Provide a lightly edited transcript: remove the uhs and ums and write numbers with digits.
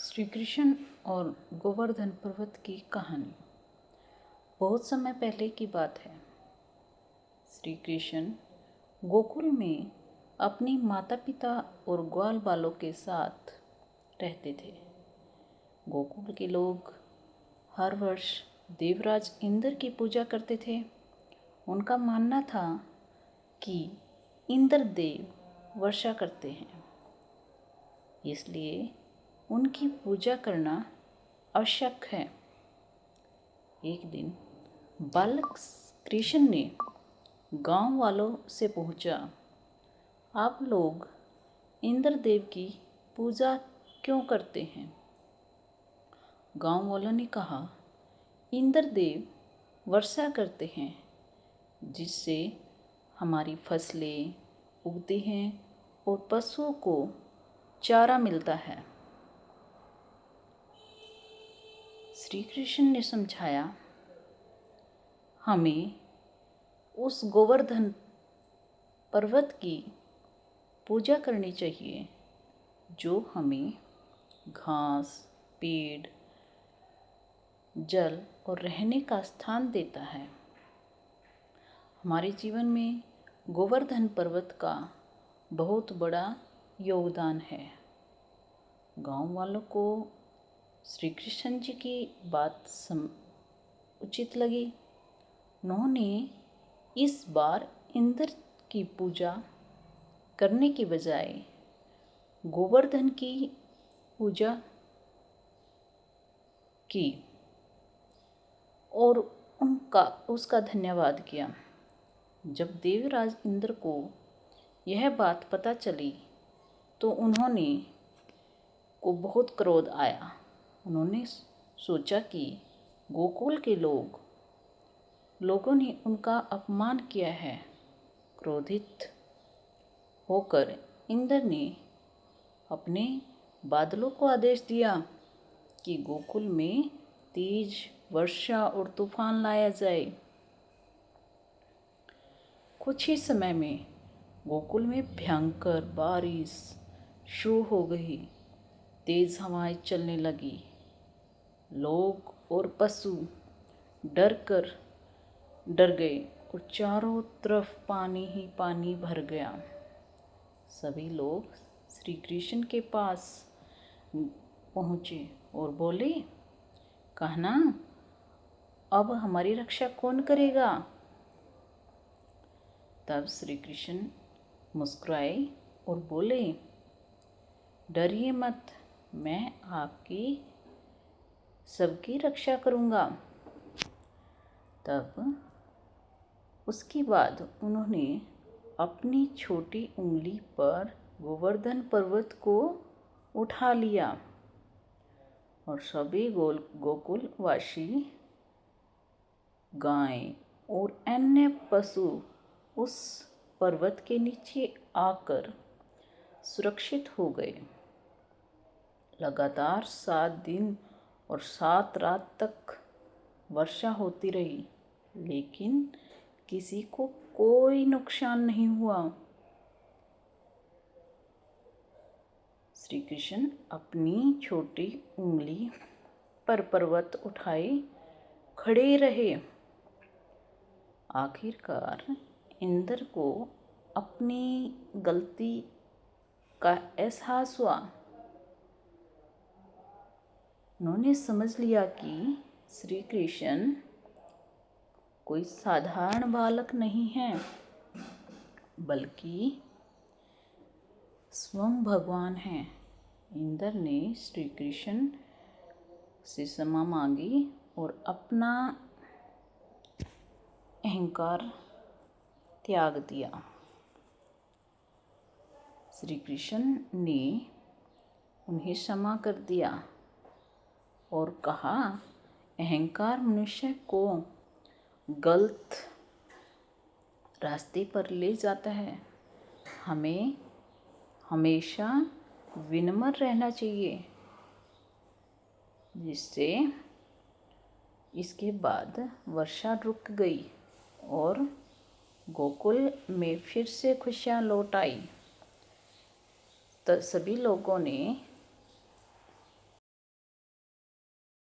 श्री कृष्ण और गोवर्धन पर्वत की कहानी। बहुत समय पहले की बात है। श्री कृष्ण गोकुल में अपनी माता पिता और ग्वाल बालों के साथ रहते थे। गोकुल के लोग हर वर्ष देवराज इंद्र की पूजा करते थे। उनका मानना था कि इंद्र देव वर्षा करते हैं, इसलिए उनकी पूजा करना आवश्यक है। एक दिन बालक कृष्ण ने गांव वालों से पूछा, आप लोग इंद्र देव की पूजा क्यों करते हैं? गांव वालों ने कहा, इंद्र देव वर्षा करते हैं, जिससे हमारी फसलें उगती हैं और पशुओं को चारा मिलता है। श्री कृष्ण ने समझाया, हमें उस गोवर्धन पर्वत की पूजा करनी चाहिए जो हमें घास, पेड़, जल और रहने का स्थान देता है। हमारे जीवन में गोवर्धन पर्वत का बहुत बड़ा योगदान है। गांव वालों को श्री कृष्ण जी की बात उचित लगी। उन्होंने इस बार इंद्र की पूजा करने की बजाय गोवर्धन की पूजा की और उसका धन्यवाद किया। जब देवराज इंद्र को यह बात पता चली तो उन्होंने को बहुत क्रोध आया। उन्होंने सोचा कि गोकुल के लोगों ने उनका अपमान किया है। क्रोधित होकर इंद्र ने अपने बादलों को आदेश दिया कि गोकुल में तेज वर्षा और तूफान लाया जाए। कुछ ही समय में गोकुल में भयंकर बारिश शुरू हो गई। तेज हवाएं चलने लगी। लोग और पशु डर गए और चारों तरफ पानी ही पानी भर गया। सभी लोग श्री कृष्ण के पास पहुँचे और बोले, कहना, अब हमारी रक्षा कौन करेगा? तब श्री कृष्ण मुस्कुराए और बोले, डरिए मत, मैं आपकी सबकी रक्षा करूँगा। तब उसके बाद उन्होंने अपनी छोटी उंगली पर गोवर्धन पर्वत को उठा लिया और सभी गोकुलवासी, गाय और अन्य पशु उस पर्वत के नीचे आकर सुरक्षित हो गए। लगातार 7 दिन और 7 रात तक वर्षा होती रही, लेकिन किसी को कोई नुकसान नहीं हुआ। श्री कृष्ण अपनी छोटी उंगली पर पर्वत उठाए खड़े रहे। आखिरकार इंद्र को अपनी गलती का एहसास हुआ। उन्होंने समझ लिया कि श्री कृष्ण कोई साधारण बालक नहीं है, बल्कि स्वयं भगवान हैं। इंद्र ने श्री कृष्ण से क्षमा मांगी और अपना अहंकार त्याग दिया। श्री कृष्ण ने उन्हें क्षमा कर दिया और कहा, अहंकार मनुष्य को गलत रास्ते पर ले जाता है। हमें हमेशा विनम्र रहना चाहिए। जिससे इसके बाद वर्षा रुक गई और गोकुल में फिर से खुशियाँ लौट आई। तो सभी लोगों ने